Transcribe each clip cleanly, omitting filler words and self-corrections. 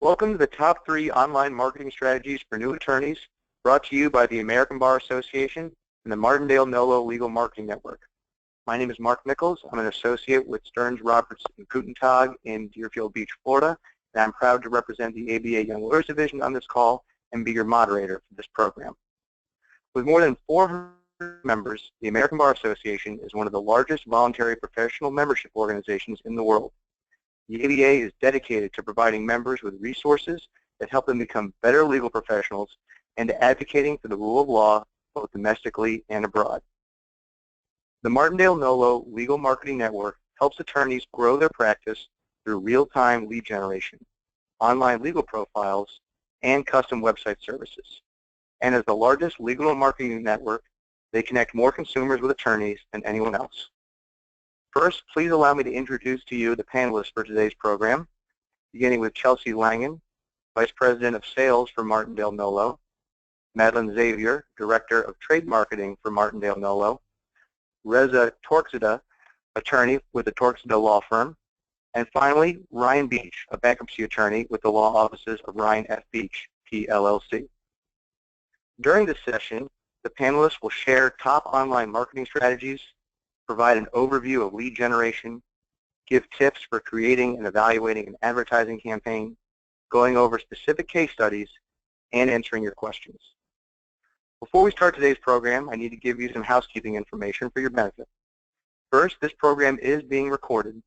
Welcome to the top 3 online marketing strategies for new attorneys, brought to you by the American Bar Association and the Martindale Nolo Legal Marketing Network. My name is Mark Nichols. I'm an associate with Stearns, Roberts & Gutentag in Deerfield Beach, Florida, and I'm proud to represent the ABA Young Lawyers Division on this call and be your moderator for this program. With more than 400 members, the American Bar Association is one of the largest voluntary professional membership organizations in the world. The ABA is dedicated to providing members with resources that help them become better legal professionals and to advocating for the rule of law both domestically and abroad. The Martindale Nolo Legal Marketing Network helps attorneys grow their practice through real-time lead generation, online legal profiles, and custom website services. And as the largest legal marketing network, they connect more consumers with attorneys than anyone else. First, please allow me to introduce to you the panelists for today's program, beginning with Chelsea Langen, Vice President of Sales for Martindale Nolo, Madeline Xavier, Director of Trade Marketing for Martindale Nolo, Reza Torkzadeh, attorney with the Torkzadeh Law Firm, and finally, Ryan Beach, a bankruptcy attorney with the law offices of Ryan F. Beach, PLLC. During this session, the panelists will share top online marketing strategies, provide an overview of lead generation, give tips for creating and evaluating an advertising campaign, going over specific case studies, and answering your questions. Before we start today's program, I need to give you some housekeeping information for your benefit. First, this program is being recorded.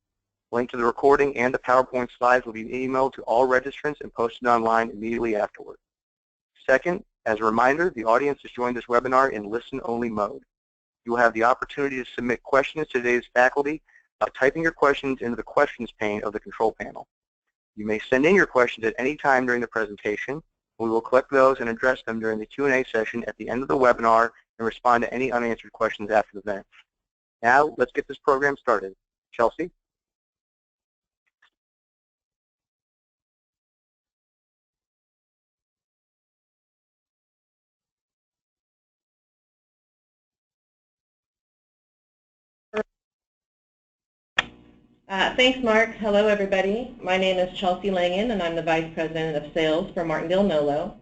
Link to the recording and the PowerPoint slides will be emailed to all registrants and posted online immediately afterward. Second, as a reminder, the audience has joined this webinar in listen-only mode. You will have the opportunity to submit questions to today's faculty by typing your questions into the questions pane of the control panel. You may send in your questions at any time during the presentation. We will collect those and address them during the Q&A session at the end of the webinar and respond to any unanswered questions after the event. Now, let's get this program started. Chelsea? Thanks, Mark. Hello, everybody. My name is Chelsea Langen, and I'm the Vice President of Sales for Martindale Nolo.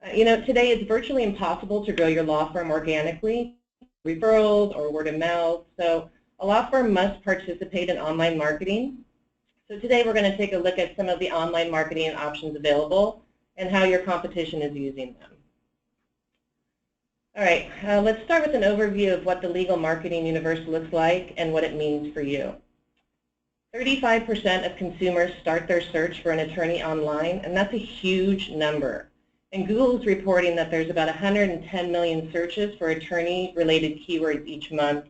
Today it's virtually impossible to grow your law firm organically, referrals or word of mouth, so a law firm must participate in online marketing. So today we're going to take a look at some of the online marketing options available and how your competition is using them. All right, let's start with an overview of what the legal marketing universe looks like and what it means for you. 35% of consumers start their search for an attorney online, and that's a huge number. And Google is reporting that there's about 110 million searches for attorney-related keywords each month.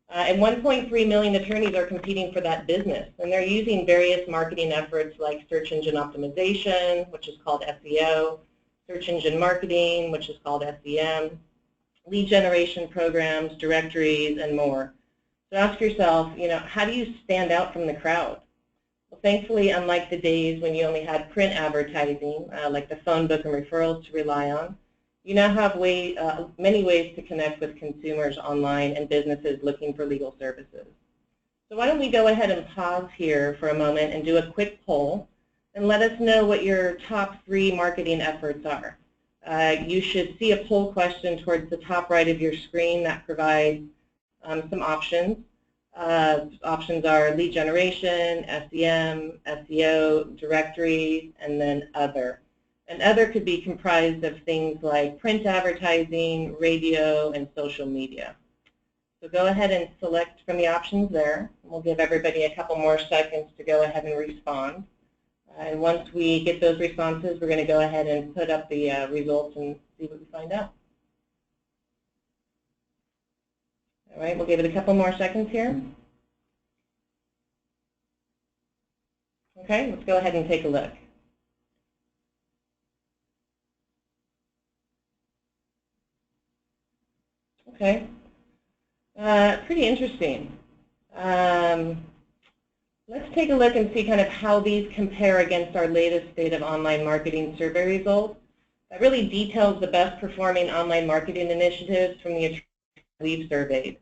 And 1.3 million attorneys are competing for that business, and they're using various marketing efforts like search engine optimization, which is called SEO, search engine marketing, which is called SEM, lead generation programs, directories, and more. So ask yourself, how do you stand out from the crowd? Well, thankfully, unlike the days when you only had print advertising, like the phone book and referrals to rely on, you now have many ways to connect with consumers online and businesses looking for legal services. So why don't we go ahead and pause here for a moment and do a quick poll and let us know what your top 3 marketing efforts are. You should see a poll question towards the top right of your screen that provides some options. Options are lead generation, SEM, SEO, directories, and then other. And other could be comprised of things like print advertising, radio, and social media. So go ahead and select from the options there. We'll give everybody a couple more seconds to go ahead and respond. And once we get those responses, we're going to go ahead and put up the results and see what we find out. All right, we'll give it a couple more seconds here. Okay, let's go ahead and take a look. Okay, pretty interesting. Let's take a look and see kind of how these compare against our latest State of Online Marketing survey results. That really details the best performing online marketing initiatives from the attorneys we've surveyed.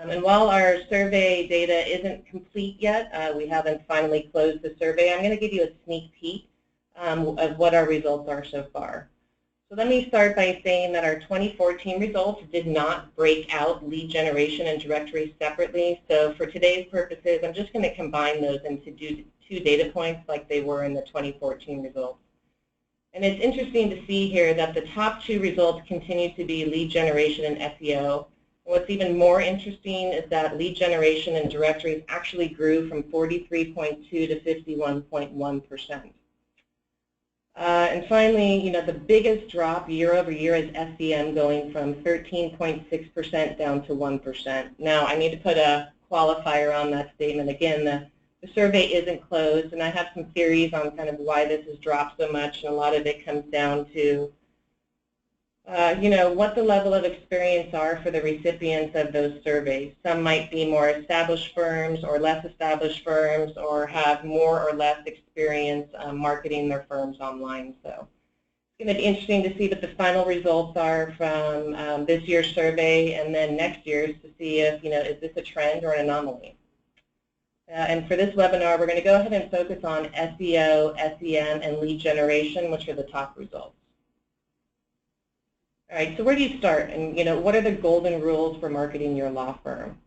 And while our survey data isn't complete yet, we haven't finally closed the survey, I'm going to give you a sneak peek of what our results are so far. So let me start by saying that our 2014 results did not break out lead generation and directories separately. So for today's purposes, I'm just going to combine those into two data points like they were in the 2014 results. And it's interesting to see here that the top two results continue to be lead generation and SEO. What's even more interesting is that lead generation and directories actually grew from 43.2 to 51.1%. And finally, the biggest drop year over year is SEM, going from 13.6% down to 1%. Now, I need to put a qualifier on that statement. Again, the survey isn't closed, and I have some theories on kind of why this has dropped so much, and a lot of it comes down to what the level of experience are for the recipients of those surveys. Some might be more established firms or less established firms, or have more or less experience marketing their firms online. So it's going to be interesting to see what the final results are from this year's survey and then next year's, to see if, is this a trend or an anomaly. And for this webinar, we're going to go ahead and focus on SEO, SEM, and lead generation, which are the top results. All right, so where do you start? And what are the golden rules for marketing your law firm?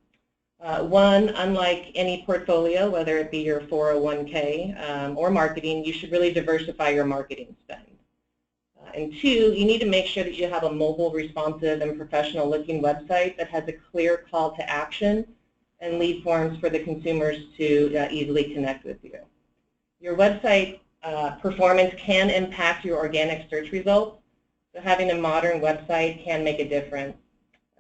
One, unlike any portfolio, whether it be your 401k or marketing, you should really diversify your marketing spend. And two, you need to make sure that you have a mobile, responsive, and professional-looking website that has a clear call to action and lead forms for the consumers to easily connect with you. Your website performance can impact your organic search results. So having a modern website can make a difference.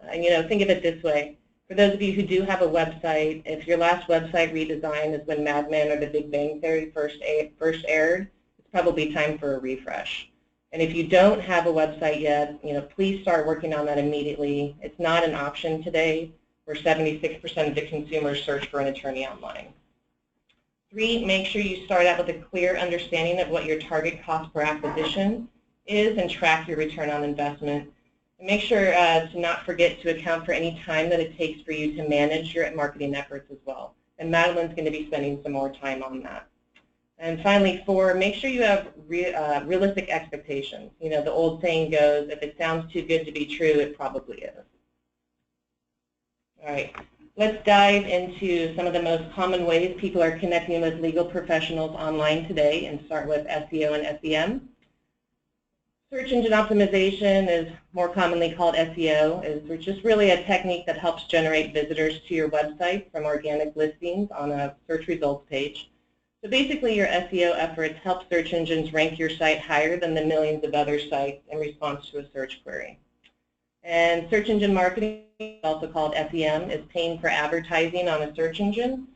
And think of it this way. For those of you who do have a website, if your last website redesign is when Mad Men or The Big Bang Theory first aired, it's probably time for a refresh. And if you don't have a website yet, please start working on that immediately. It's not an option today, where 76% of the consumers search for an attorney online. 3, make sure you start out with a clear understanding of what your target cost per acquisition is and track your return on investment. And make sure to not forget to account for any time that it takes for you to manage your marketing efforts as well. And Madeline's going to be spending some more time on that. And finally, 4, make sure you have realistic expectations. The old saying goes, if it sounds too good to be true, it probably is. All right, let's dive into some of the most common ways people are connecting with legal professionals online today, and start with SEO and SEM. Search engine optimization is more commonly called SEO, is just really a technique that helps generate visitors to your website from organic listings on a search results page. So basically, your SEO efforts help search engines rank your site higher than the millions of other sites in response to a search query. And search engine marketing, also called SEM, is paying for advertising on a search engine.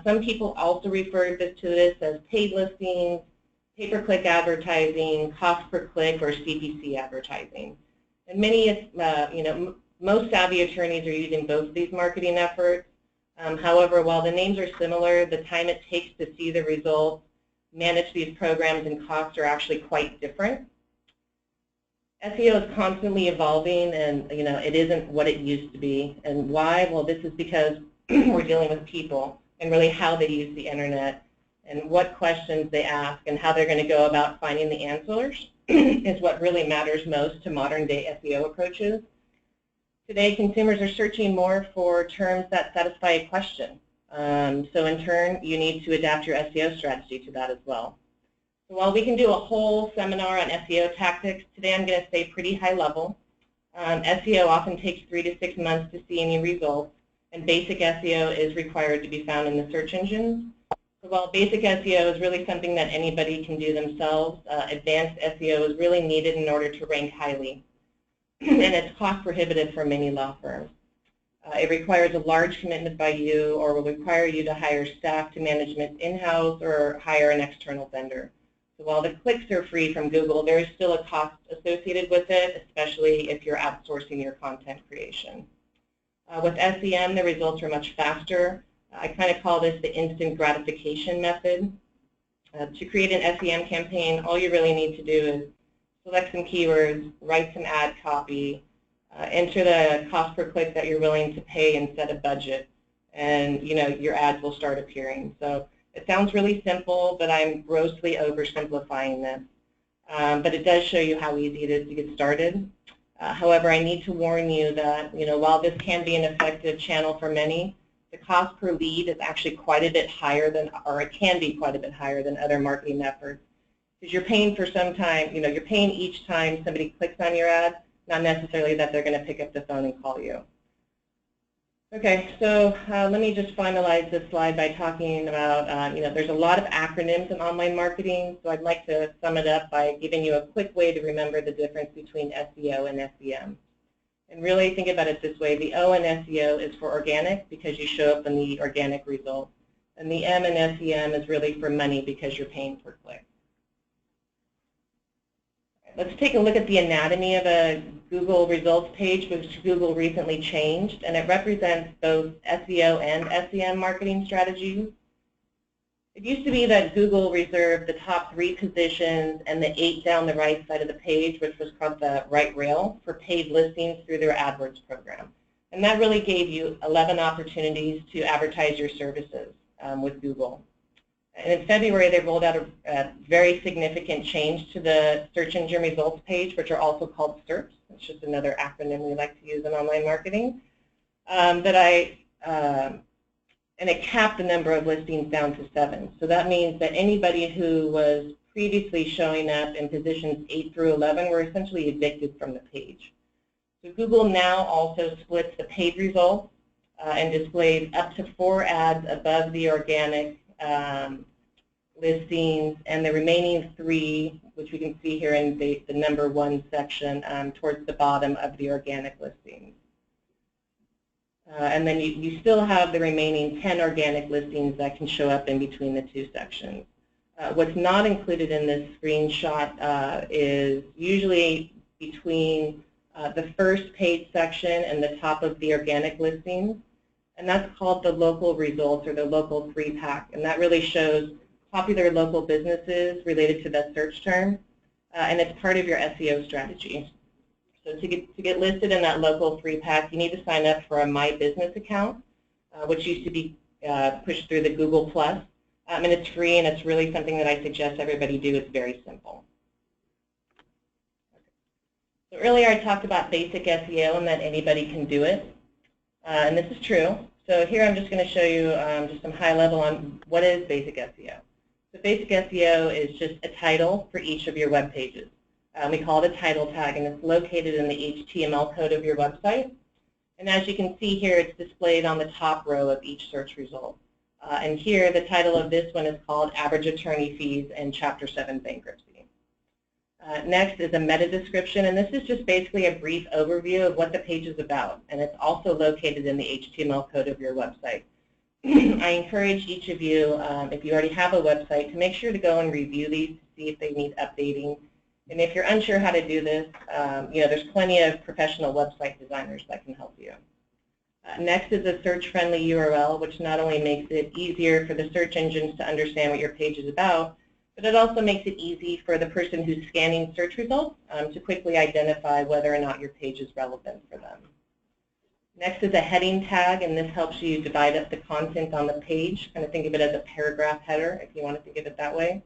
Some people also refer to this as paid listings, pay-per-click advertising, cost per click, or CPC advertising. And many, most savvy attorneys are using both of these marketing efforts. However, while the names are similar, the time it takes to see the results, manage these programs, and costs are actually quite different. SEO is constantly evolving, and it isn't what it used to be. And why? Well, this is because we're dealing with people and really how they use the internet and what questions they ask and how they're going to go about finding the answers is what really matters most to modern-day SEO approaches. Today, consumers are searching more for terms that satisfy a question. So in turn, you need to adapt your SEO strategy to that as well. So while we can do a whole seminar on SEO tactics, today I'm going to stay pretty high level. SEO often takes 3 to 6 months to see any results, and basic SEO is required to be found in the search engines. So while basic SEO is really something that anybody can do themselves, advanced SEO is really needed in order to rank highly. And it's cost prohibitive for many law firms. It requires a large commitment by you, or will require you to hire staff to manage it in-house or hire an external vendor. So while the clicks are free from Google, there is still a cost associated with it, especially if you're outsourcing your content creation. With SEM, the results are much faster. I kind of call this the instant gratification method. To create an SEM campaign, all you really need to do is select some keywords, write some ad copy, enter the cost per click that you're willing to pay and set a budget, and your ads will start appearing. So It sounds really simple, but I'm grossly oversimplifying this. But it does show you how easy it is to get started. However, I need to warn you that, while this can be an effective channel for many, the cost per lead is actually quite a bit higher than, or it can be quite a bit higher than other marketing efforts. Because you're paying for some time, you're paying each time somebody clicks on your ad, not necessarily that they're going to pick up the phone and call you. Okay, so let me just finalize this slide by talking about, there's a lot of acronyms in online marketing, so I'd like to sum it up by giving you a quick way to remember the difference between SEO and SEM. And really think about it this way, the O in SEO is for organic because you show up in the organic result, and the M in SEM is really for money because you're paying per click. Let's take a look at the anatomy of a Google results page, which Google recently changed, and it represents both SEO and SEM marketing strategies. It used to be that Google reserved the top 3 positions and the 8 down the right side of the page, which was called the right rail, for paid listings through their AdWords program. And that really gave you 11 opportunities to advertise your services with Google. And in February, they rolled out a very significant change to the search engine results page, which are also called SERPs. It's just another acronym we like to use in online marketing. And it capped the number of listings down to 7. So that means that anybody who was previously showing up in positions 8 through 11 were essentially evicted from the page. So Google now also splits the paid results and displays up to 4 ads above the organic listings, and the remaining 3, which we can see here in the number 1 section, towards the bottom of the organic listings. And then you still have the remaining 10 organic listings that can show up in between the 2 sections. What's not included in this screenshot is usually between the first page section and the top of the organic listings, and that's called the local results or the local 3-pack, and that really shows popular local businesses related to that search term, and it's part of your SEO strategy. So to get listed in that local 3-pack, you need to sign up for a My Business account, which used to be pushed through the Google+, and it's free, and it's really something that I suggest everybody do. It's very simple. So earlier I talked about basic SEO and that anybody can do it, and this is true. So here I'm just going to show you just some high level on what is basic SEO. So basic SEO is just a title for each of your web pages. We call it a title tag, and it's located in the HTML code of your website. And as you can see here, it's displayed on the top row of each search result. And here, the title of this one is called Average Attorney Fees and Chapter 7 Bankruptcy. Next is a meta description, and this is just basically a brief overview of what the page is about, and it's also located in the HTML code of your website. I encourage each of you, if you already have a website, to make sure to go and review these to see if they need updating. And if you're unsure how to do this, there's plenty of professional website designers that can help you. Next is a search-friendly URL, which not only makes it easier for the search engines to understand what your page is about, but it also makes it easy for the person who's scanning search results to quickly identify whether or not your page is relevant for them. Next is a heading tag, and this helps you divide up the content on the page. Kind of think of it as a paragraph header, if you want to think of it that way.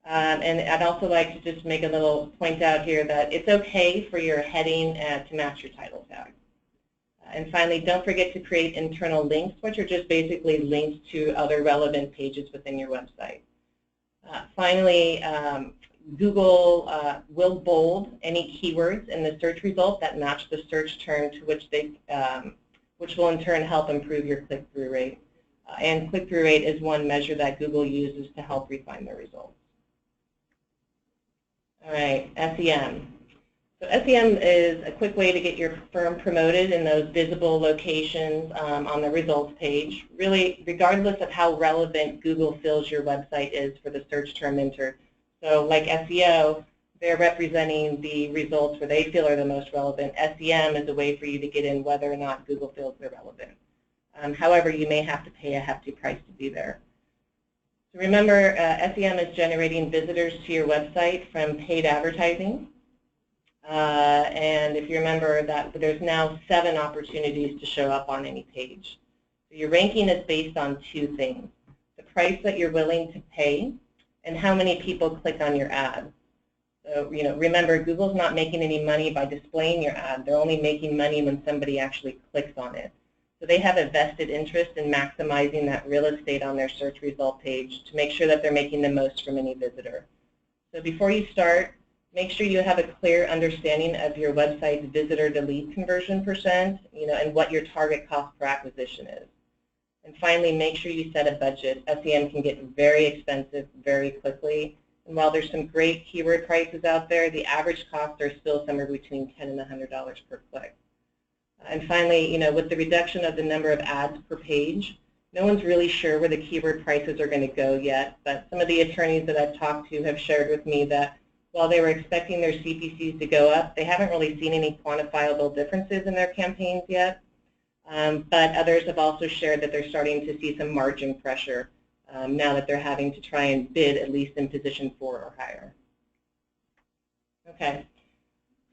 And I'd also like to just make a little point out here that it's okay for your heading to match your title tag. And finally, don't forget to create internal links, which are just basically links to other relevant pages within your website. Finally, Google will bold any keywords in the search result that match the search term to which which will in turn help improve your click-through rate. And click-through rate is one measure that Google uses to help refine their results. All right, SEM. So SEM is a quick way to get your firm promoted in those visible locations on the results page, really regardless of how relevant Google feels your website is for the search term entered. So like SEO, they're representing the results where they feel are the most relevant. SEM is a way for you to get in whether or not Google feels they're relevant. However, you may have to pay a hefty price to be there. So remember, SEM is generating visitors to your website from paid advertising. And if you remember that there's now 7 opportunities to show up on any page. So your ranking is based on 2 things. The price that you're willing to pay and how many people click on your ad. So, remember, Google's not making any money by displaying your ad. They're only making money when somebody actually clicks on it. So they have a vested interest in maximizing that real estate on their search result page to make sure that they're making the most from any visitor. So before you start, make sure you have a clear understanding of your website's visitor to lead conversion percent, and what your target cost per acquisition is. And finally, make sure you set a budget. SEM can get very expensive very quickly. And while there's some great keyword prices out there, the average costs are still somewhere between $10 and $100 per click. And finally, with the reduction of the number of ads per page, no one's really sure where the keyword prices are going to go yet. But some of the attorneys that I've talked to have shared with me that while they were expecting their CPCs to go up, they haven't really seen any quantifiable differences in their campaigns yet. But others have also shared that they're starting to see some margin pressure now that they're having to try and bid at least in position 4 or higher. Okay,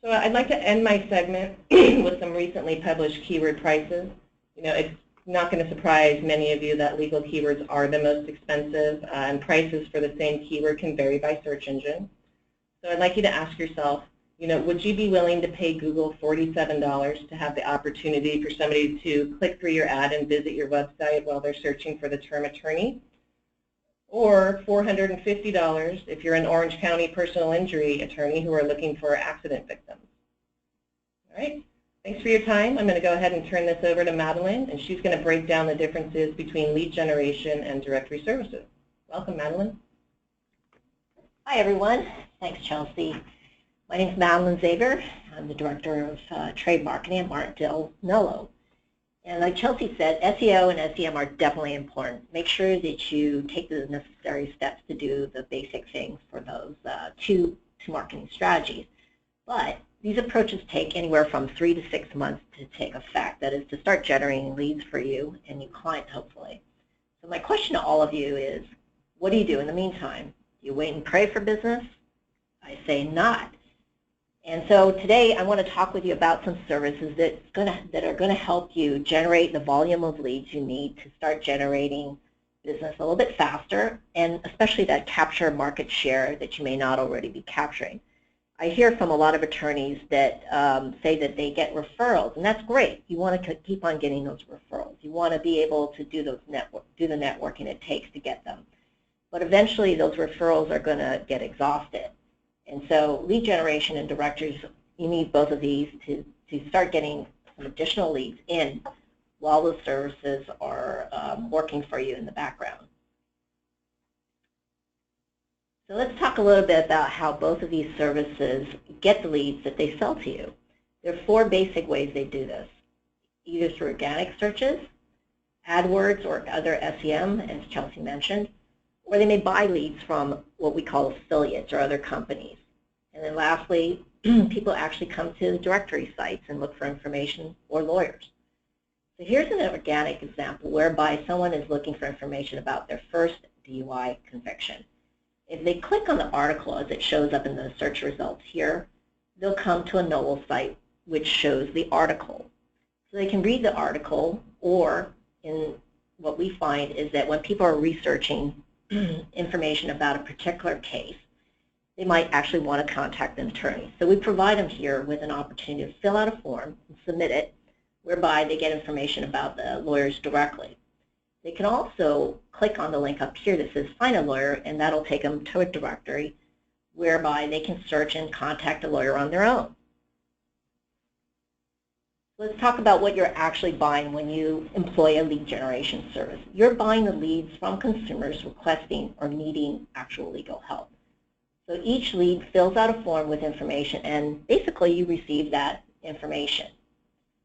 so I'd like to end my segment with some recently published keyword prices. It's not going to surprise many of you that legal keywords are the most expensive, and prices for the same keyword can vary by search engine. So I'd like you to ask yourself, would you be willing to pay Google $47 to have the opportunity for somebody to click through your ad and visit your website while they're searching for the term attorney? Or $450 if you're an Orange County personal injury attorney who are looking for accident victims? All right, thanks for your time. I'm going to go ahead and turn this over to Madeline, and she's going to break down the differences between lead generation and directory services. Welcome, Madeline. Hi, everyone. Thanks, Chelsea. My name is Madeline Zager. I'm the Director of Trade Marketing at Martindale Nolo. And like Chelsea said, SEO and SEM are definitely important. Make sure that you take the necessary steps to do the basic things for those two marketing strategies. But these approaches take anywhere from 3 to 6 months to take effect. That is, to start generating leads for you and your client, hopefully. So my question to all of you is, what do you do in the meantime? Do you wait and pray for business? I say not. And so today I want to talk with you about some services that are going to help you generate the volume of leads you need to start generating business a little bit faster, and especially that capture market share that you may not already be capturing. I hear from a lot of attorneys that say that they get referrals, and that's great. You want to keep on getting those referrals. You want to be able to do the networking it takes to get them. But eventually those referrals are going to get exhausted. And so lead generation and directories, you need both of these to start getting some additional leads in while those services are working for you in the background. So let's talk a little bit about how both of these services get the leads that they sell to you. There are 4 basic ways they do this, either through organic searches, AdWords or other SEM, as Chelsea mentioned, or they may buy leads from what we call affiliates or other companies. And then lastly, people actually come to the directory sites and look for information or lawyers. So here's an organic example whereby someone is looking for information about their first DUI conviction. If they click on the article as it shows up in the search results here, they'll come to a NOLO site which shows the article. So they can read the article, or in what we find is that when people are researching information about a particular case, they might actually want to contact an attorney. So we provide them here with an opportunity to fill out a form and submit it, whereby they get information about the lawyers directly. They can also click on the link up here that says Find a Lawyer, and that'll take them to a directory whereby they can search and contact a lawyer on their own. Let's talk about what you're actually buying when you employ a lead generation service. You're buying the leads from consumers requesting or needing actual legal help. So each lead fills out a form with information, and basically you receive that information.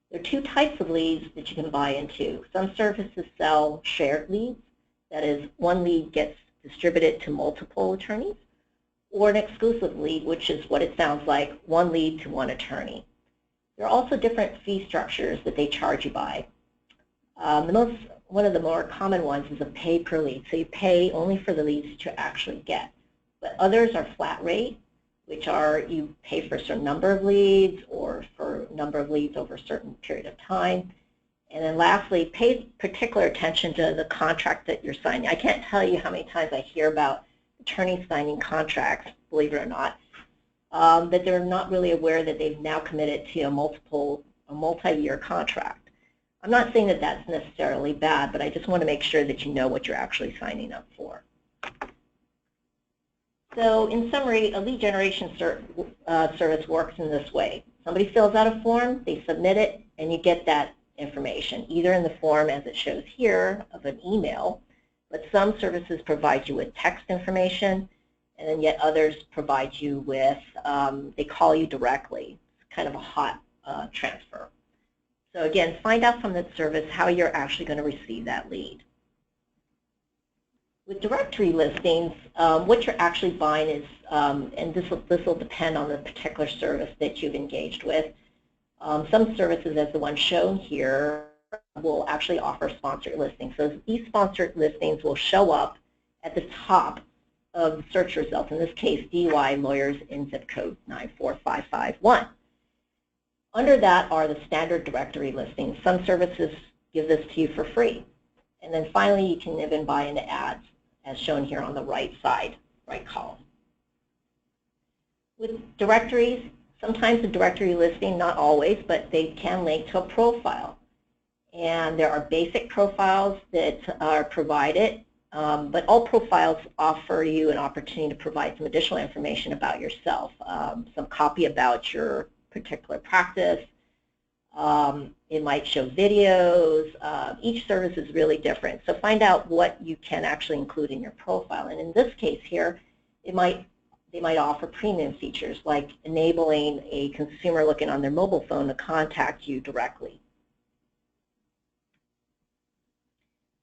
There are 2 types of leads that you can buy into. Some services sell shared leads. That is, one lead gets distributed to multiple attorneys, or an exclusive lead, which is what it sounds like, one lead to one attorney. There are also different fee structures that they charge you by. One of the more common ones is a pay per lead. So you pay only for the leads that you actually get. But others are flat rate, which are you pay for a certain number of leads or for a number of leads over a certain period of time. And then lastly, pay particular attention to the contract that you're signing. I can't tell you how many times I hear about attorneys signing contracts, believe it or not, that they're not really aware that they've now committed to a multi-year contract. I'm not saying that that's necessarily bad, but I just want to make sure that you know what you're actually signing up for. So in summary, a lead generation service works in this way. Somebody fills out a form, they submit it, and you get that information, either in the form as it shows here of an email, but some services provide you with text information, and then yet others provide you with, they call you directly. It's kind of a hot transfer. So again, find out from that service how you're actually going to receive that lead. With directory listings, what you're actually buying is, and this will depend on the particular service that you've engaged with. Some services, as the one shown here, will actually offer sponsored listings. So these sponsored listings will show up at the top of the search results, in this case, DUI lawyers in zip code 94551. Under that are the standard directory listings. Some services give this to you for free. And then finally, you can even buy into ads, as shown here on the right side, right column. With directories, sometimes the directory listing, not always, but they can link to a profile. And there are basic profiles that are provided, but all profiles offer you an opportunity to provide some additional information about yourself, some copy about your particular practice. It might show videos. Each service is really different. So find out what you can actually include in your profile. And in this case here, they might offer premium features like enabling a consumer looking on their mobile phone to contact you directly.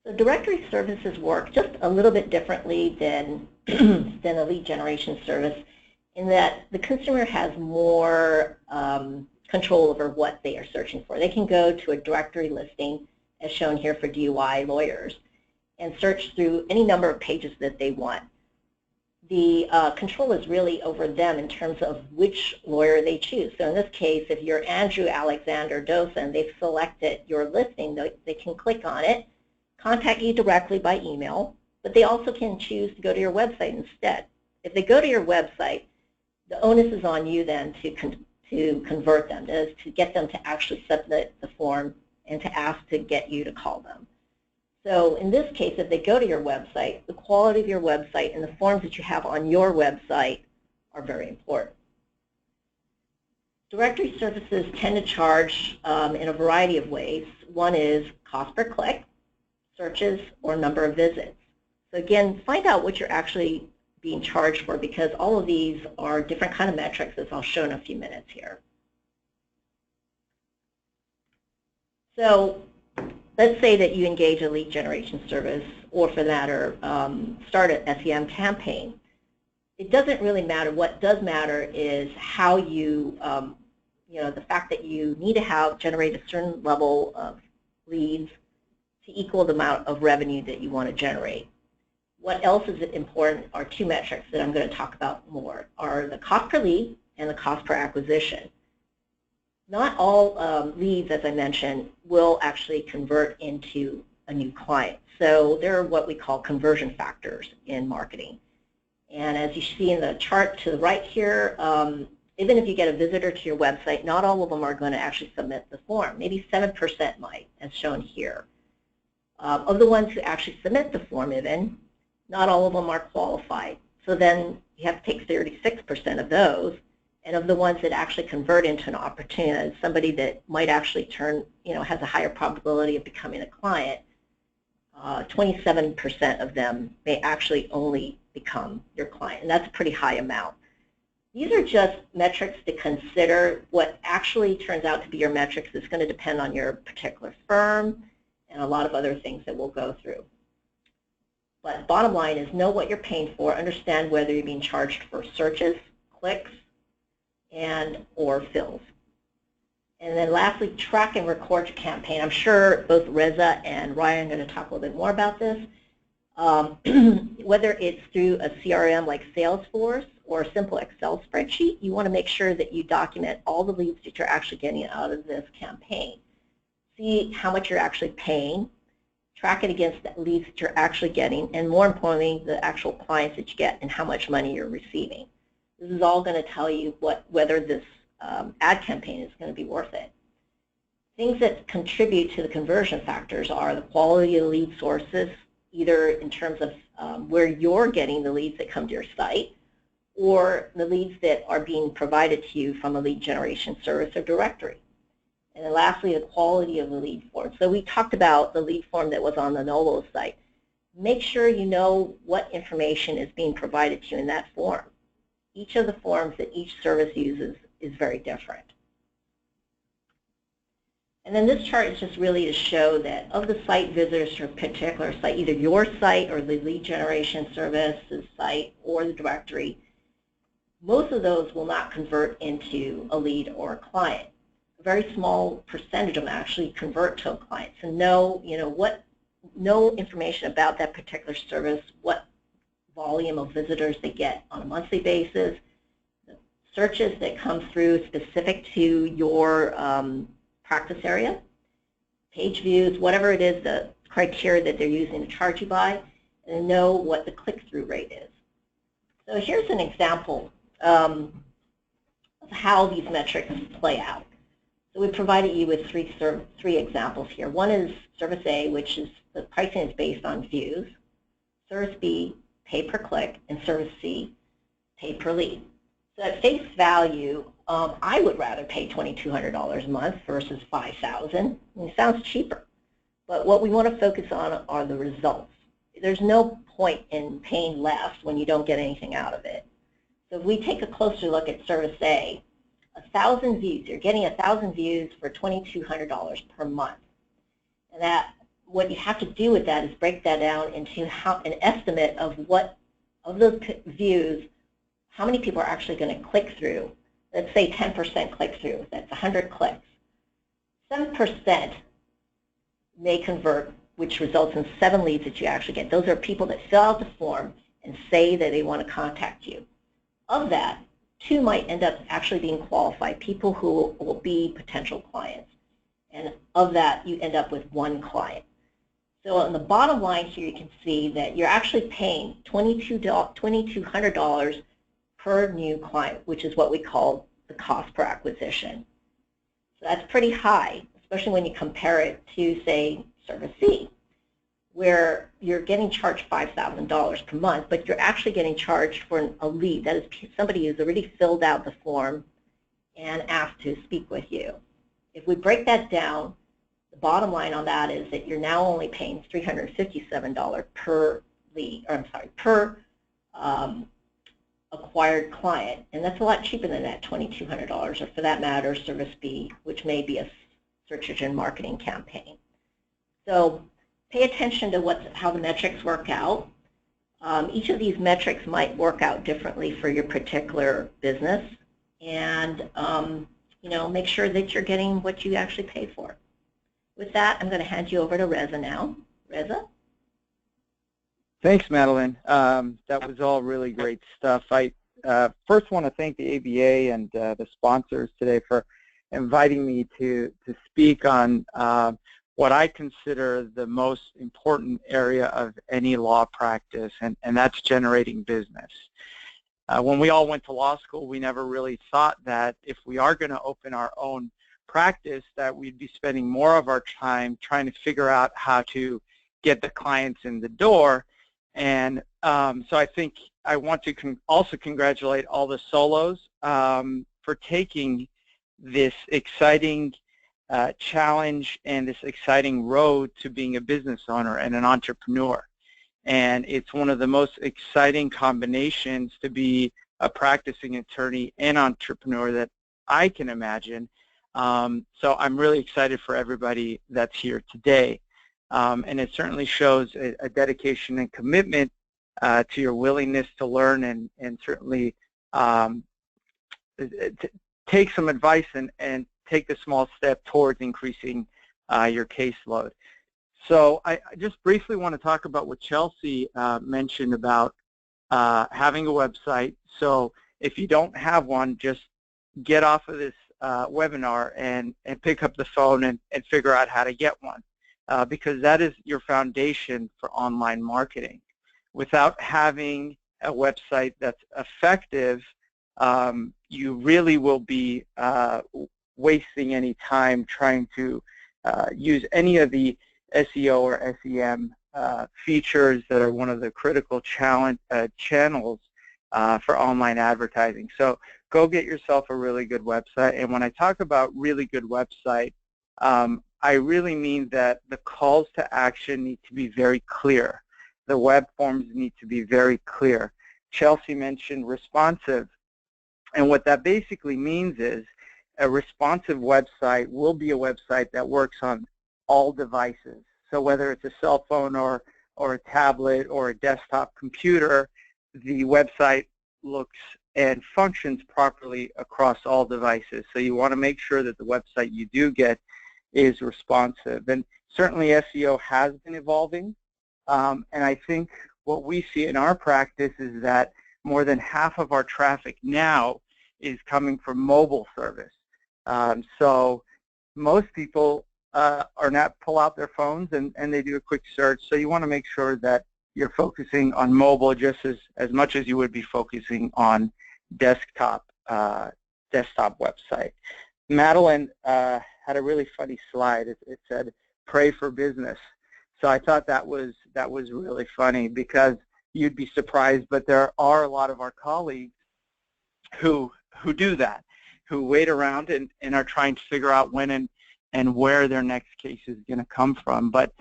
So directory services work just a little bit differently than a lead generation service, in that the consumer has more control over what they are searching for. They can go to a directory listing, as shown here for DUI lawyers, and search through any number of pages that they want. The control is really over them in terms of which lawyer they choose. So in this case, if you're Andrew Alexander Dosa and they've selected your listing, they can click on it, contact you directly by email, but they also can choose to go to your website instead. If they go to your website, the onus is on you then to convert them, to get them to actually submit the form and to ask to get you to call them. So in this case, if they go to your website, the quality of your website and the forms that you have on your website are very important. Directory services tend to charge in a variety of ways. One is cost per click, searches, or number of visits. So again, find out what you're actually being charged for, because all of these are different kind of metrics, as I'll show in a few minutes here. So let's say that you engage a lead generation service, or for that matter, start an SEM campaign. It doesn't really matter. What does matter is how you, the fact that you need to generate a certain level of leads to equal the amount of revenue that you want to generate. What else is important are two metrics that I'm going to talk about more, are the cost per lead and the cost per acquisition. Not all leads, as I mentioned, will actually convert into a new client. So there are what we call conversion factors in marketing. And as you see in the chart to the right here, even if you get a visitor to your website, not all of them are going to actually submit the form. Maybe 7% might, as shown here. Of the ones who actually submit the form even, not all of them are qualified. So then you have to take 36% of those, and of the ones that actually convert into an opportunity, somebody that might actually turn, has a higher probability of becoming a client, 27% of them may actually only become your client, and that's a pretty high amount. These are just metrics to consider. What actually turns out to be your metrics is going to depend on your particular firm and a lot of other things that we'll go through. But bottom line is, know what you're paying for, understand whether you're being charged for searches, clicks, or fills. And then lastly, track and record your campaign. I'm sure both Reza and Ryan are going to talk a little bit more about this. Whether it's through a CRM like Salesforce or a simple Excel spreadsheet, you want to make sure that you document all the leads that you're actually getting out of this campaign. see how much you're actually paying, track it against the leads that you're actually getting, and more importantly, the actual clients that you get and how much money you're receiving. This is all going to tell you whether this ad campaign is going to be worth it. Things that contribute to the conversion factors are the quality of the lead sources, either in terms of where you're getting the leads that come to your site, or the leads that are being provided to you from a lead generation service or directory. And then lastly, the quality of the lead form. So we talked about the lead form that was on the Nolo site. Make sure you know what information is being provided to you in that form. Each of the forms that each service uses is very different. And then this chart is just really to show that of the site visitors to a particular site, either your site or the lead generation services site or the directory, most of those will not convert into a lead or a client. A very small percentage of them actually convert to a client. So know information about that particular service, what volume of visitors they get on a monthly basis, the searches that come through specific to your practice area, page views, whatever it is, the criteria that they're using to charge you by, and know what the click-through rate is. So here's an example of how these metrics play out. So we provided you with three examples here. One is Service A, which is the pricing is based on views. Service B, pay per click, and Service C, pay per lead. So at face value, I would rather pay $2,200 a month versus $5,000. It sounds cheaper, but what we want to focus on are the results. There's no point in paying less when you don't get anything out of it. So if we take a closer look at Service A, 1,000 views, you're getting 1,000 views for $2,200 per month. And that, what you have to do with that is break that down into an estimate of what, of those views, how many people are actually going to click through. Let's say 10% click through, that's 100 clicks. 7% may convert, which results in 7 leads that you actually get. Those are people that fill out the form and say that they want to contact you. Of that, 2 might end up actually being qualified, people who will be potential clients. And of that, you end up with 1 client. So on the bottom line here, you can see that you're actually paying $2,200 per new client, which is what we call the cost per acquisition. So that's pretty high, especially when you compare it to, say, Service C, where you're getting charged $5,000 per month, but you're actually getting charged for a lead. That is somebody who's already filled out the form and asked to speak with you. If we break that down, the bottom line on that is that you're now only paying $357 per lead, or I'm sorry, per acquired client, and that's a lot cheaper than that $2,200, or for that matter, Service B, which may be a search engine marketing campaign. So pay attention to how the metrics work out. Each of these metrics might work out differently for your particular business, and make sure that you're getting what you actually pay for. With that, I'm going to hand you over to Reza now. Reza? Thanks, Madeline. That was all really great stuff. I first want to thank the ABA and the sponsors today for inviting me to speak on what I consider the most important area of any law practice, and that's generating business. When we all went to law school, we never really thought that if we are going to open our own practice, that we'd be spending more of our time trying to figure out how to get the clients in the door. And so I think I want to also congratulate all the solos for taking this exciting challenge and this exciting road to being a business owner and an entrepreneur. And it's one of the most exciting combinations to be a practicing attorney and entrepreneur that I can imagine. So I'm really excited for everybody that's here today. And it certainly shows a dedication and commitment to your willingness to learn and certainly take some advice and take the small step towards increasing your caseload. So I just briefly want to talk about what Chelsea mentioned about having a website. So if you don't have one, just get off of this webinar and pick up the phone and figure out how to get one, because that is your foundation for online marketing. Without having a website that's effective, you really will be wasting any time trying to use any of the SEO or SEM features that are one of the critical channels for online advertising. So go get yourself a really good website. And when I talk about really good website, I really mean that the calls to action need to be very clear. The web forms need to be very clear. Chelsea mentioned responsive. And what that basically means is a responsive website will be a website that works on all devices. So whether it's a cell phone or a tablet or a desktop computer, the website looks and functions properly across all devices. So you want to make sure that the website you do get is responsive. And certainly SEO has been evolving. And I think what we see in our practice is that more than half of our traffic now is coming from mobile service. So most people are not pull out their phones and they do a quick search. So you want to make sure that you're focusing on mobile just as much as you would be focusing on desktop website. Madeline had a really funny slide. It said, "Pray for business." So I thought that was really funny, because you'd be surprised, but there are a lot of our colleagues who do that, who wait around and are trying to figure out when and where their next case is going to come from. But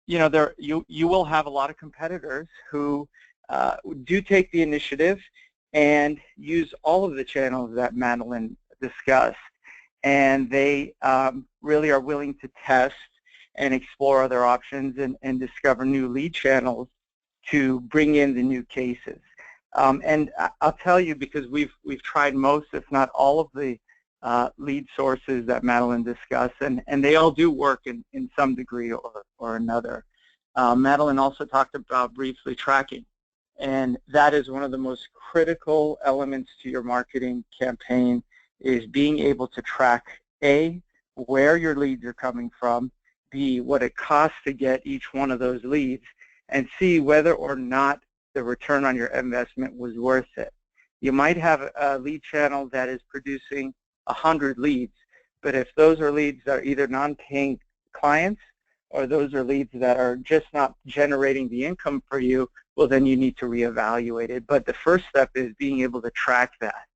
you know, you will have a lot of competitors who do take the initiative and use all of the channels that Madeline discussed, and they really are willing to test and explore other options and discover new lead channels to bring in the new cases. And I'll tell you, because we've tried most, if not all, of the lead sources that Madeline discussed, and they all do work in some degree or another. Madeline also talked about briefly tracking, and that is one of the most critical elements to your marketing campaign, is being able to track A, where your leads are coming from, B, what it costs to get each one of those leads, and C, whether or not the return on your investment was worth it. You might have a lead channel that is producing 100 leads, but if those are leads that are either non-paying clients or those are leads that are just not generating the income for you, well, then you need to reevaluate it. But the first step is being able to track that.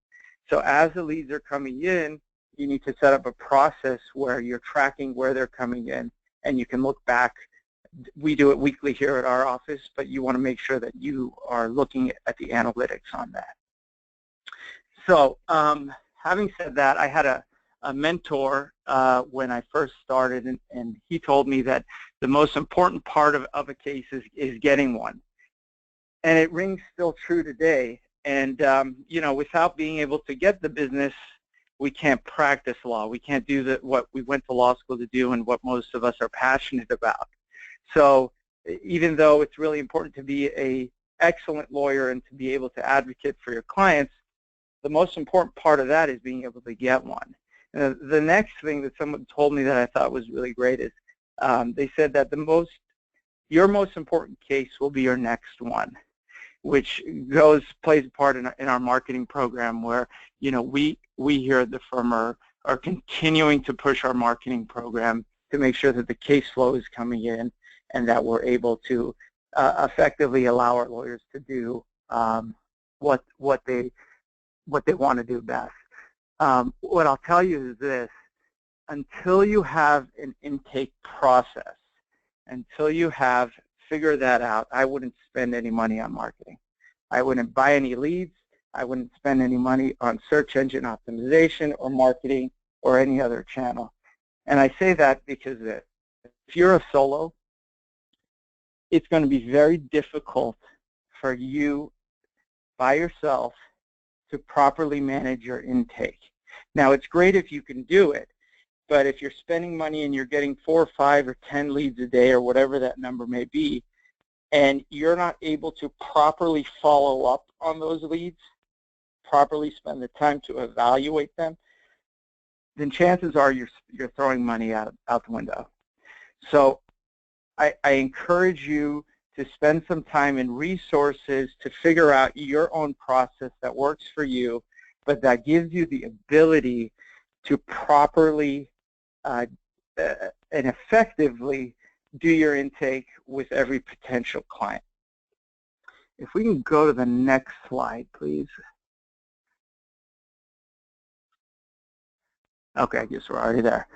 So as the leads are coming in, you need to set up a process where you're tracking where they're coming in, and you can look back. We do it weekly here at our office, but you want to make sure that you are looking at the analytics on that. So having said that, I had a mentor when I first started, and he told me that the most important part of a case is getting one. And it rings still true today. And you know, without being able to get the business, we can't practice law. We can't do what we went to law school to do and what most of us are passionate about. So even though it's really important to be an excellent lawyer and to be able to advocate for your clients, the most important part of that is being able to get one. The next thing that someone told me that I thought was really great is they said that your most important case will be your next one, which plays a part in our marketing program, where, you know, we here at the firm are continuing to push our marketing program to make sure that the case flow is coming in and that we're able to effectively allow our lawyers to do what they want to do best. What I'll tell you is this: until you have an intake process, until you have figured that out, I wouldn't spend any money on marketing. I wouldn't buy any leads. I wouldn't spend any money on search engine optimization or marketing or any other channel. And I say that because if you're a solo, it's going to be very difficult for you by yourself to properly manage your intake. Now, it's great if you can do it, but if you're spending money and you're getting 4 or 5 or 10 leads a day or whatever that number may be, and you're not able to properly follow up on those leads, properly spend the time to evaluate them, then chances are you're throwing money out the window. So I encourage you to spend some time and resources to figure out your own process that works for you, but that gives you the ability to properly and effectively do your intake with every potential client. If we can go to the next slide, please. Okay, I guess we're already there.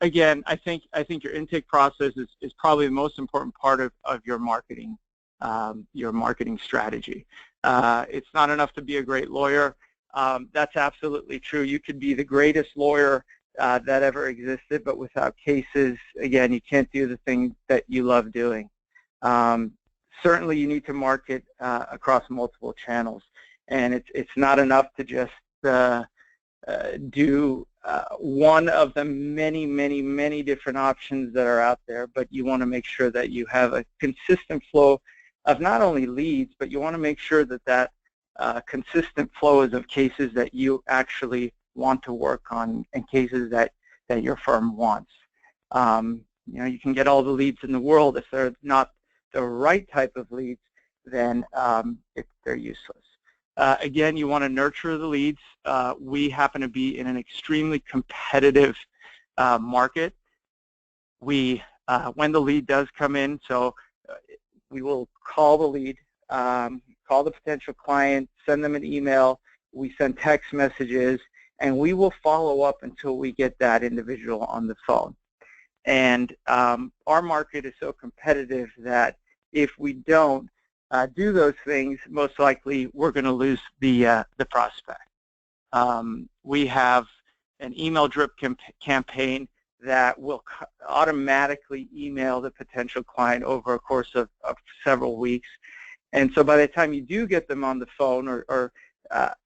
Again, I think your intake process is probably the most important part of your marketing strategy. It's not enough to be a great lawyer. That's absolutely true. You could be the greatest lawyer that ever existed, but without cases, again, you can't do the thing that you love doing. Certainly, you need to market across multiple channels, and it's not enough to just do one of the many different options that are out there, but you want to make sure that you have a consistent flow of not only leads, but you want to make sure that consistent flow is of cases that you actually want to work on and cases that your firm wants. You can get all the leads in the world. If they're not the right type of leads, then they're useless. Again, you want to nurture the leads. We happen to be in an extremely competitive market. When the lead does come in, so we will call the lead, call the potential client, send them an email, we send text messages, and we will follow up until we get that individual on the phone. And our market is so competitive that if we don't do those things, most likely we're going to lose the prospect. We have an email drip campaign that will automatically email the potential client over a course of several weeks. And so by the time you do get them on the phone or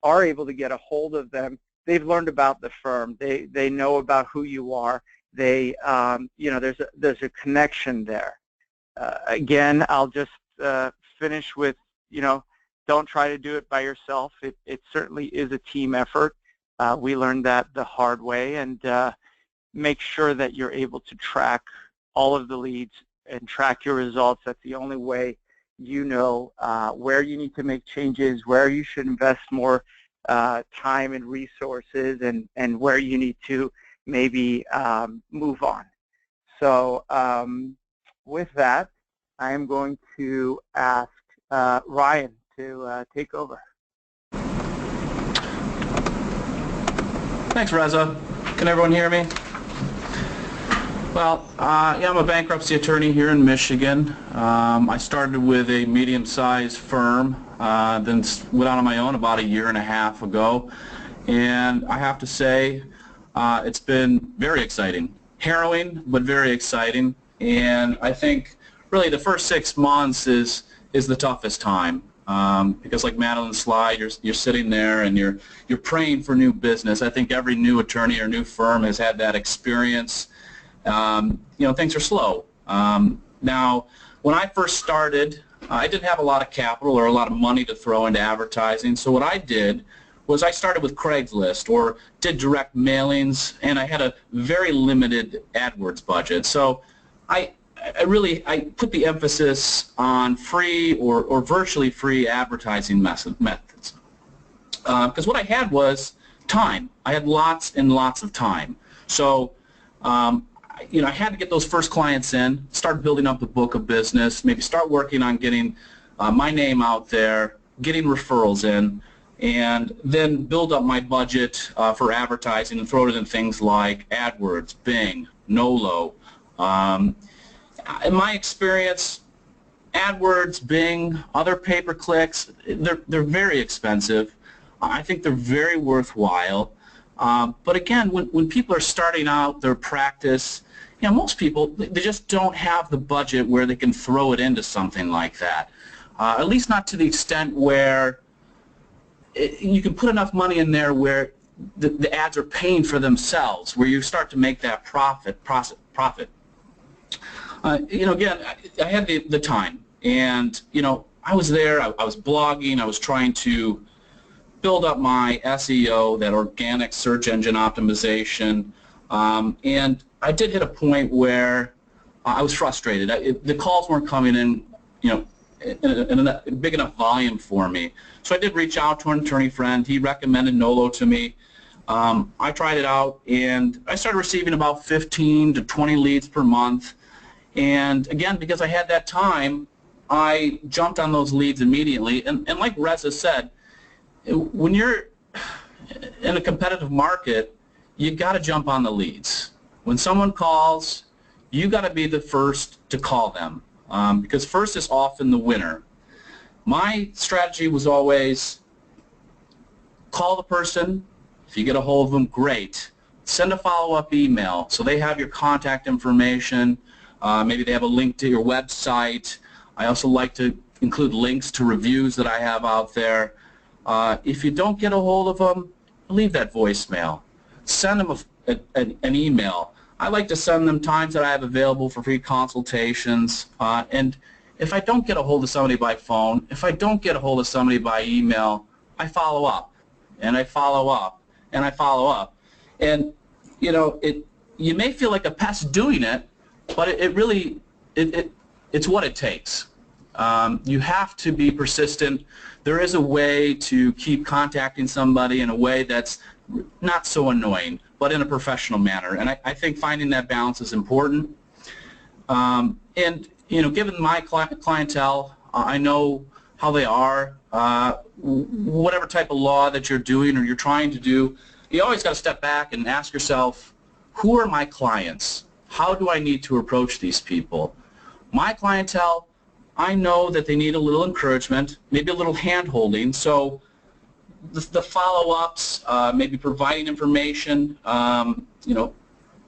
are able to get a hold of them, they've learned about the firm. They know about who you are. There's a connection there. Again, I'll just finish with, don't try to do it by yourself. It certainly is a team effort. We learned that the hard way, and make sure that you're able to track all of the leads and track your results. That's the only way you know where you need to make changes, where you should invest more time and resources, and where you need to maybe move on. So with that, I am going to ask Ryan to take over. Thanks, Reza. Can everyone hear me? Well, yeah, I'm a bankruptcy attorney here in Michigan. I started with a medium-sized firm, then went out on my own about 1.5 years ago, and I have to say it's been very exciting. Harrowing, but very exciting, and I think really the first 6 months is the toughest time. Because like Madeline's slide, you're sitting there and you're praying for new business. I think every new attorney or new firm has had that experience. Things are slow. Now, when I first started, I didn't have a lot of capital or a lot of money to throw into advertising. So what I did was I started with Craigslist or did direct mailings, and I had a very limited AdWords budget. So I put the emphasis on free or virtually free advertising methods. Because what I had was time. I had lots and lots of time. So, I had to get those first clients in, start building up the book of business, maybe start working on getting my name out there, getting referrals in, and then build up my budget for advertising and throw it in things like AdWords, Bing, Nolo. In my experience, AdWords, Bing, other pay-per-clicks, they're very expensive. I think they're very worthwhile. But again, when people are starting out their practice, most people, they just don't have the budget where they can throw it into something like that. At least not to the extent where you can put enough money in there where the ads are paying for themselves, where you start to make that profit. Again, I had the time, and I was there, I was blogging, I was trying to build up my SEO, that organic search engine optimization, and I did hit a point where I was frustrated. The calls weren't coming in, in a big enough volume for me. So I did reach out to an attorney friend. He recommended Nolo to me. I tried it out, and I started receiving about 15 to 20 leads per month. And again, because I had that time, I jumped on those leads immediately. And like Reza said, when you're in a competitive market, you got to jump on the leads. When someone calls, you got to be the first to call them, because first is often the winner. My strategy was always call the person. If you get a hold of them, great. Send a follow-up email so they have your contact information. Maybe they have a link to your website. I also like to include links to reviews that I have out there. If you don't get a hold of them, leave that voicemail. Send them an email. I like to send them times that I have available for free consultations. And if I don't get a hold of somebody by phone, if I don't get a hold of somebody by email, I follow up, and I follow up, and I follow up. And you may feel like a pest doing it, but it's what it takes. You have to be persistent. There is a way to keep contacting somebody in a way that's not so annoying, but in a professional manner. And I think finding that balance is important. And given my clientele, I know how they are. Whatever type of law that you're doing or you're trying to do, you always got to step back and ask yourself, who are my clients? How do I need to approach these people? My clientele, I know that they need a little encouragement, maybe a little hand-holding, so the follow-ups, maybe providing information,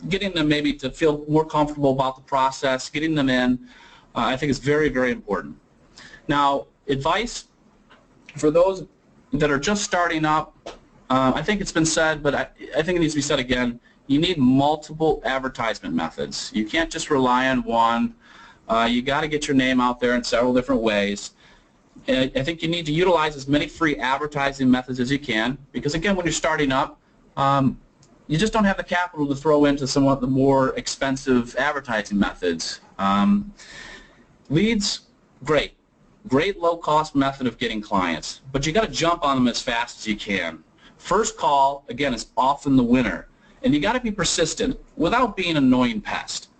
getting them maybe to feel more comfortable about the process, getting them in, I think is very, very important. Now, advice for those that are just starting up, I think it's been said, but I think it needs to be said again, you need multiple advertisement methods. You can't just rely on one. You got to get your name out there in several different ways. And I think you need to utilize as many free advertising methods as you can, because again, when you're starting up, you just don't have the capital to throw into some of the more expensive advertising methods. Leads, great low-cost method of getting clients, but you got to jump on them as fast as you can. First call, again, is often the winner, and you got to be persistent without being an annoying pest.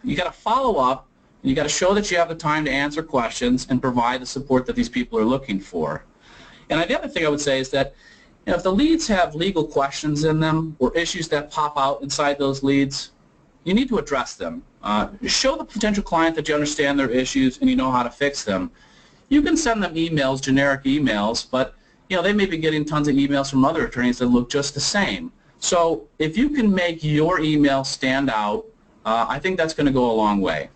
You got to follow up. You got to show that you have the time to answer questions and provide the support that these people are looking for. And the other thing I would say is that if the leads have legal questions in them or issues that pop out inside those leads, you need to address them. Show the potential client that you understand their issues and you know how to fix them. You can send them emails, generic emails, but they may be getting tons of emails from other attorneys that look just the same. So if you can make your email stand out, I think that's going to go a long way.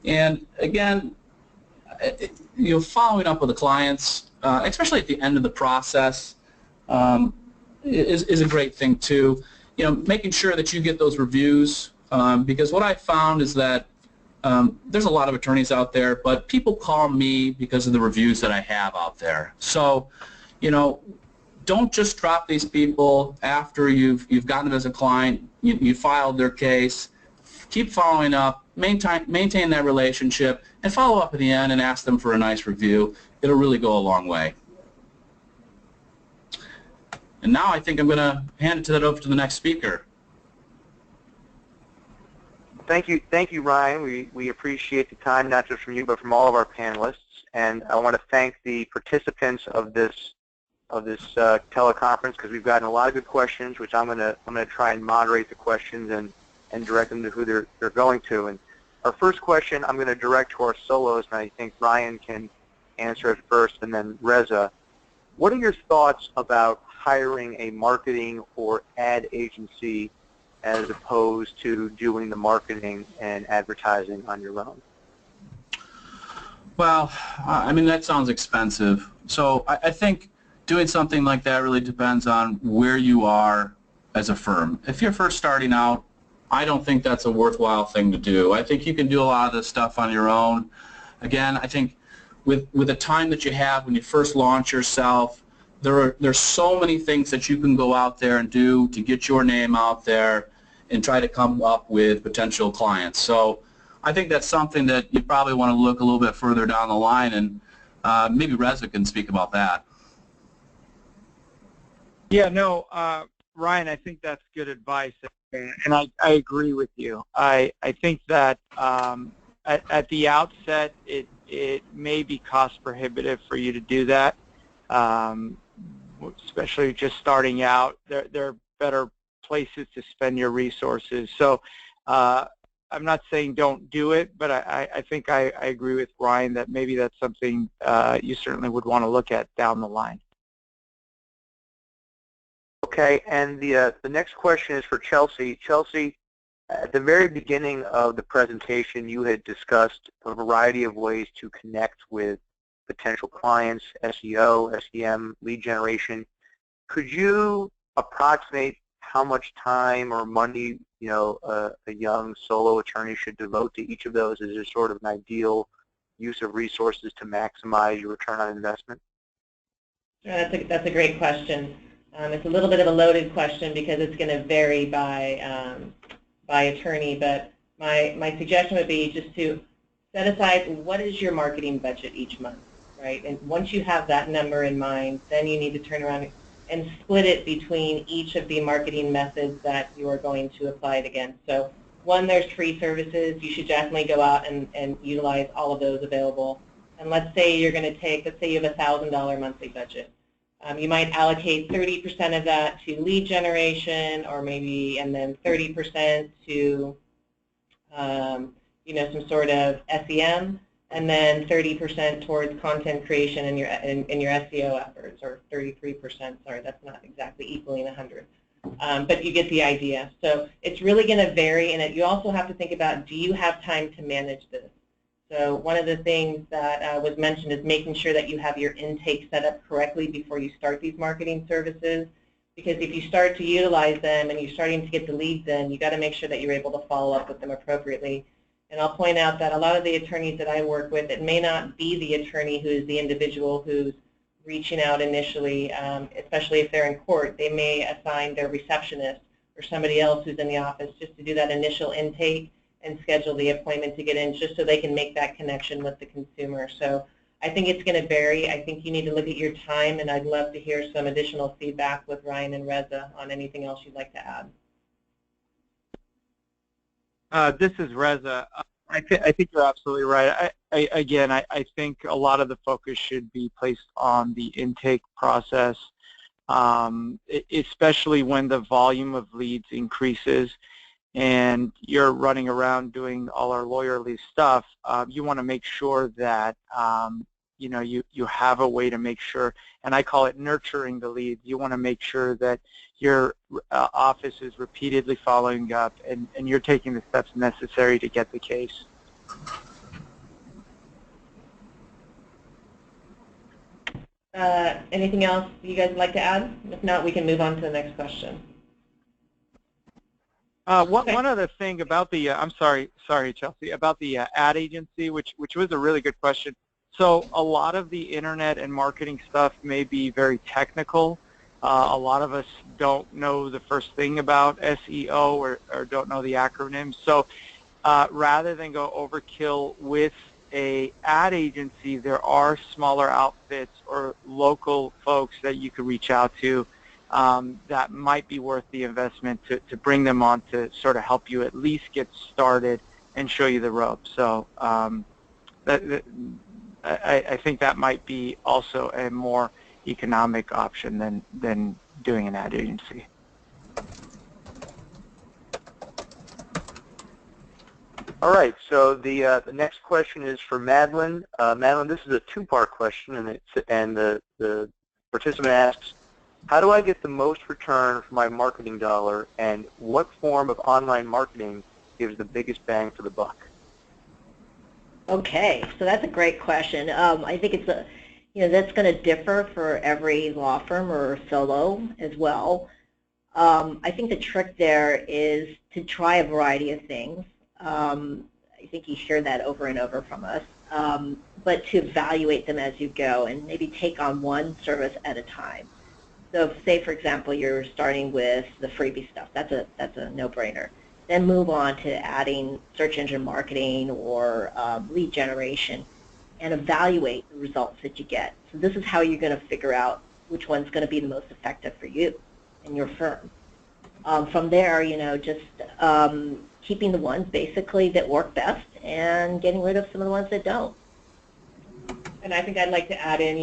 And again, following up with the clients, especially at the end of the process, is a great thing too. Making sure that you get those reviews, because what I found is that there's a lot of attorneys out there, but people call me because of the reviews that I have out there. So, don't just drop these people after you've gotten them as a client, you filed their case. Keep following up, maintain that relationship, and follow up at the end and ask them for a nice review. It'll really go a long way. And now I think I'm going to hand it over to the next speaker. Thank you, Ryan. We appreciate the time, not just from you, but from all of our panelists. And I want to thank the participants of this teleconference, because we've gotten a lot of good questions, which I'm going to try and moderate the questions and direct them to who they're going to. And our first question I'm going to direct to our solos, and I think Ryan can answer it first, and then Reza. What are your thoughts about hiring a marketing or ad agency as opposed to doing the marketing and advertising on your own? Well, I mean, that sounds expensive. So I think doing something like that really depends on where you are as a firm. If you're first starting out, I don't think that's a worthwhile thing to do. I think you can do a lot of this stuff on your own. Again, I think with the time that you have when you first launch yourself, there's so many things that you can go out there and do to get your name out there and try to come up with potential clients. So I think that's something that you probably want to look a little bit further down the line, and maybe Reza can speak about that. Yeah, no, Ryan, I think that's good advice, and I agree with you. I think that at the outset, it may be cost prohibitive for you to do that, especially just starting out. There are better places to spend your resources. So I'm not saying don't do it, but I think I agree with Ryan that maybe that's something you certainly would want to look at down the line. Okay, and the next question is for Chelsea. Chelsea, at the very beginning of the presentation, you had discussed a variety of ways to connect with potential clients, SEO, SEM, lead generation. Could you approximate how much time or money a young solo attorney should devote to each of those? Is there sort of an ideal use of resources to maximize your return on investment? Sure, that's a great question. It's a little bit of a loaded question because it's going to vary by attorney, but my suggestion would be just to set aside what is your marketing budget each month, right? And once you have that number in mind, then you need to turn around and split it between each of the marketing methods that you are going to apply it against. So one, there's free services. You should definitely go out and utilize all of those available. And let's say you're going to take, let's say you have a $1,000 monthly budget. You might allocate 30% of that to lead generation, or maybe, and then 30% to, some sort of SEM, and then 30% towards content creation in your SEO efforts, or 33%. Sorry, that's not exactly equaling 100, but you get the idea. So it's really going to vary, and you also have to think about, do you have time to manage this? So one of the things that was mentioned is making sure that you have your intake set up correctly before you start these marketing services. Because if you start to utilize them and you're starting to get the leads in, you got to make sure that you're able to follow up with them appropriately. And I'll point out that a lot of the attorneys that I work with, it may not be the attorney who is the individual who's reaching out initially, especially if they're in court. They may assign their receptionist or somebody else who's in the office just to do that initial intake and schedule the appointment to get in, just so they can make that connection with the consumer. So I think it's going to vary. I think you need to look at your time, and I'd love to hear some additional feedback with Ryan and Reza on anything else you'd like to add. This is Reza. I think you're absolutely right. I think a lot of the focus should be placed on the intake process, especially when the volume of leads increases and you're running around doing all our lawyerly stuff. You want to make sure that you have a way to make sure, and I call it nurturing the leads. You want to make sure that your office is repeatedly following up and you're taking the steps necessary to get the case. Anything else you guys would like to add? If not, we can move on to the next question. One other thing about the, I'm sorry, Chelsea, about the ad agency, which was a really good question. So a lot of the internet and marketing stuff may be very technical. A lot of us don't know the first thing about SEO or don't know the acronyms. So rather than go overkill with a ad agency, there are smaller outfits or local folks that you could reach out to that might be worth the investment to bring them on to sort of help you at least get started and show you the ropes. So I think that might be also a more economic option than doing an ad agency. All right, so the next question is for Madeline. Madeline, this is a two-part question, and the participant asks, how do I get the most return for my marketing dollar, and what form of online marketing gives the biggest bang for the buck? Okay, so that's a great question. I think it's that's going to differ for every law firm or solo as well. I think the trick there is to try a variety of things. I think you hear that over and over from us. but to evaluate them as you go and maybe take on one service at a time. So say, for example, you're starting with the freebie stuff. That's a no-brainer. Then move on to adding search engine marketing or lead generation and evaluate the results that you get. So this is how you're going to figure out which one's going to be the most effective for you and your firm. From there, just keeping the ones basically that work best and getting rid of some of the ones that don't. And I think I'd like to add in,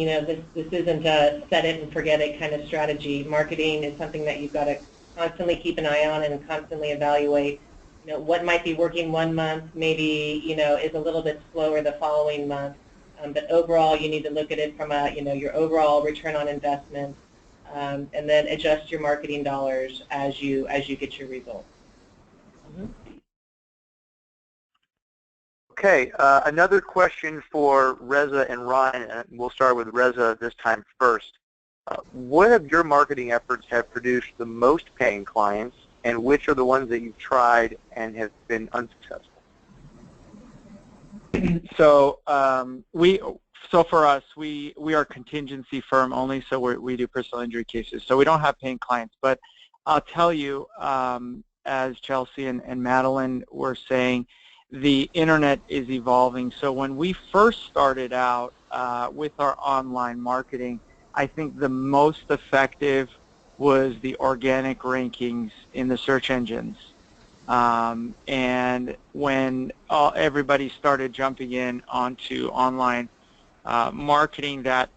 this isn't a set it and forget it kind of strategy. Marketing is something that you've got to constantly keep an eye on and constantly evaluate. What might be working one month maybe, is a little bit slower the following month. But overall, you need to look at it from a, your overall return on investment, and then adjust your marketing dollars as you get your results. Okay, another question for Reza and Ryan, and we'll start with Reza this time first. What of your marketing efforts have produced the most paying clients, and which are the ones that you've tried and have been unsuccessful? So for us, we are a contingency firm only, so we do personal injury cases. So we don't have paying clients. But I'll tell you, as Chelsea and Madeline were saying, the internet is evolving. So when we first started out with our online marketing, I think the most effective was the organic rankings in the search engines. And when everybody started jumping in onto online marketing, that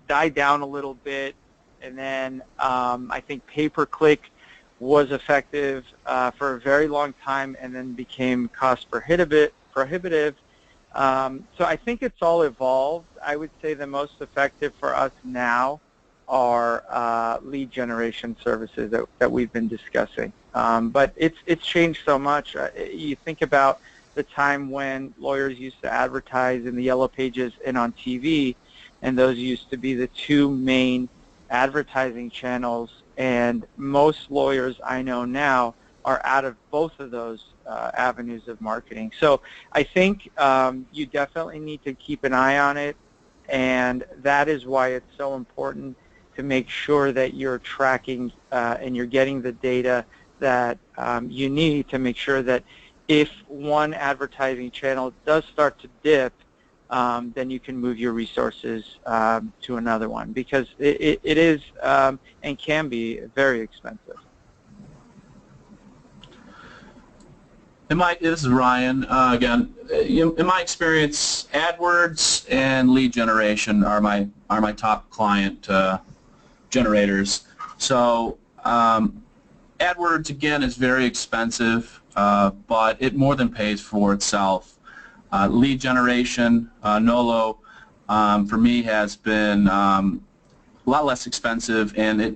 died down a little bit. And then I think pay-per-click was effective for a very long time and then became cost prohibitive. So I think it's all evolved. I would say the most effective for us now are lead generation services that we've been discussing. But it's changed so much. You think about the time when lawyers used to advertise in the Yellow Pages and on TV, and those used to be the two main advertising channels, and most lawyers I know now are out of both of those avenues of marketing. So I think you definitely need to keep an eye on it, and that is why it's so important to make sure that you're tracking and you're getting the data that you need to make sure that if one advertising channel does start to dip, then you can move your resources to another one, because it is and can be very expensive. This is Ryan again. In my experience, AdWords and lead generation are my top client generators. So AdWords again is very expensive, but it more than pays for itself. Lead generation, Nolo, for me has been a lot less expensive, and it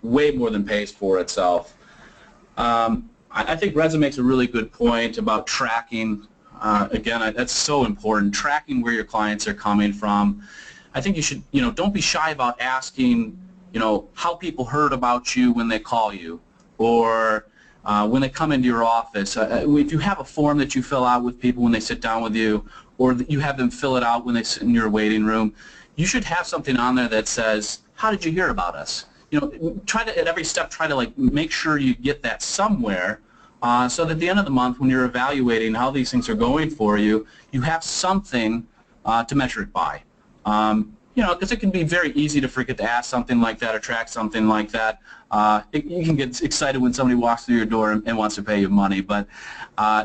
way more than pays for itself. I think Reza makes a really good point about tracking. Again, that's so important, tracking where your clients are coming from. I think you should, don't be shy about asking, how people heard about you when they call you, or when they come into your office. If you have a form that you fill out with people when they sit down with you, or you have them fill it out when they sit in your waiting room, you should have something on there that says, how did you hear about us? Try to, at every step, try to make sure you get that somewhere, so that at the end of the month, when you're evaluating how these things are going for you, you have something to measure it by. Because it can be very easy to forget to ask something like that or track something like that. You can get excited when somebody walks through your door and wants to pay you money, but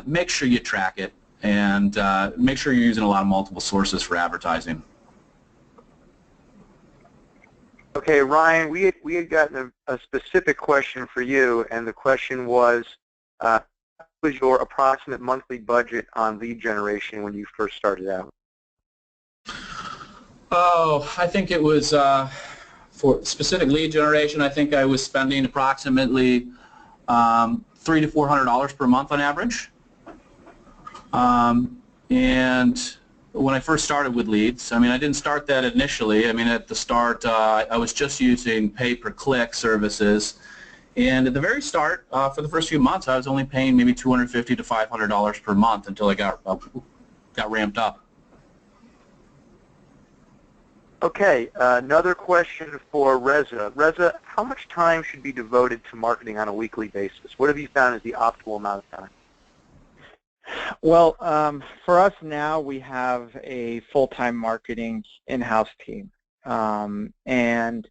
make sure you track it, and make sure you're using a lot of multiple sources for advertising. Okay, Ryan, we had gotten a specific question for you, and the question was, what was your approximate monthly budget on lead generation when you first started out? Oh, I think it was, for specific lead generation, I think I was spending approximately $300 to $400 per month on average. And when I first started with leads, I didn't start that initially. At the start, I was just using pay-per-click services. And at the very start, for the first few months, I was only paying maybe $250 to $500 per month until I got got ramped up. Okay, another question for Reza. Reza, how much time should be devoted to marketing on a weekly basis? What have you found is the optimal amount of time? Well, for us now, we have a full-time marketing in-house team. And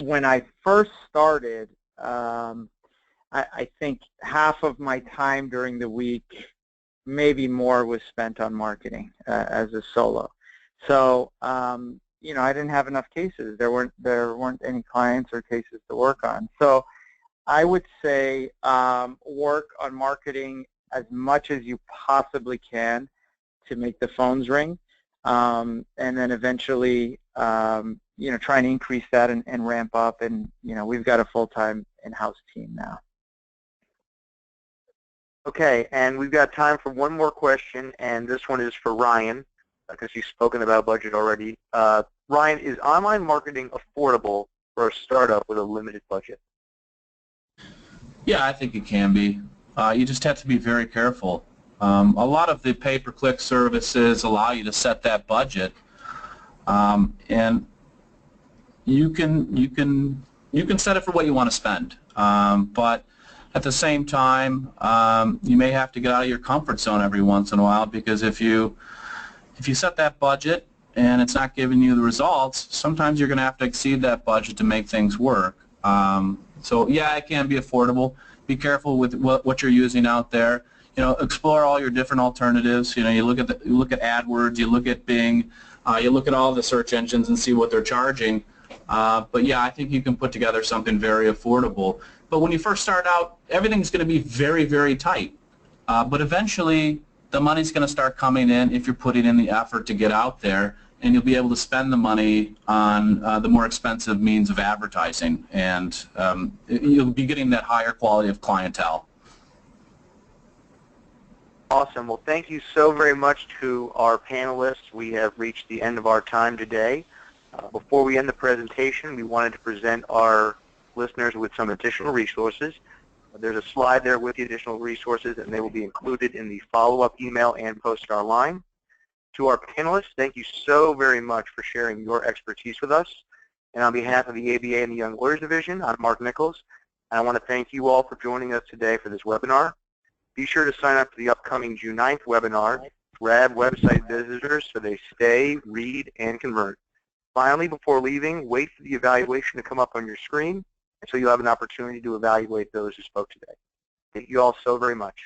when I first started, I think half of my time during the week, maybe more, was spent on marketing as a solo. So, you know, I didn't have enough cases. There weren't any clients or cases to work on. So I would say work on marketing as much as you possibly can to make the phones ring, and then eventually, you know, try and increase that and ramp up. And, you know, we've got a full-time in-house team now. Okay, and we've got time for one more question, and this one is for Ryan, because he's spoken about budget already. Ryan, is online marketing affordable for a startup with a limited budget? Yeah, I think it can be. You just have to be very careful. A lot of the pay-per-click services allow you to set that budget, and you can set it for what you want to spend. But at the same time, you may have to get out of your comfort zone every once in a while, because if you set that budget and it's not giving you the results, sometimes you're going to have to exceed that budget to make things work. So yeah, it can be affordable. Be careful with what you're using out there. You know, explore all your different alternatives. You know, you look at AdWords, you look at Bing, you look at all the search engines and see what they're charging. But yeah, I think you can put together something very affordable. But when you first start out, everything's going to be very, very tight. But eventually, the money's going to start coming in if you're putting in the effort to get out there, and you'll be able to spend the money on the more expensive means of advertising, and you'll be getting that higher quality of clientele. Awesome. Well, thank you so very much to our panelists. We have reached the end of our time today. Before we end the presentation, we wanted to present our listeners with some additional resources. There's a slide there with the additional resources, and they will be included in the follow-up email and posted online. To our panelists, thank you so very much for sharing your expertise with us. And on behalf of the ABA and the Young Lawyers Division, I'm Mark Nichols, and I want to thank you all for joining us today for this webinar. Be sure to sign up for the upcoming June 9th webinar, grab website visitors so they stay, read, and convert. Finally, before leaving, wait for the evaluation to come up on your screen, so you'll have an opportunity to evaluate those who spoke today. Thank you all so very much.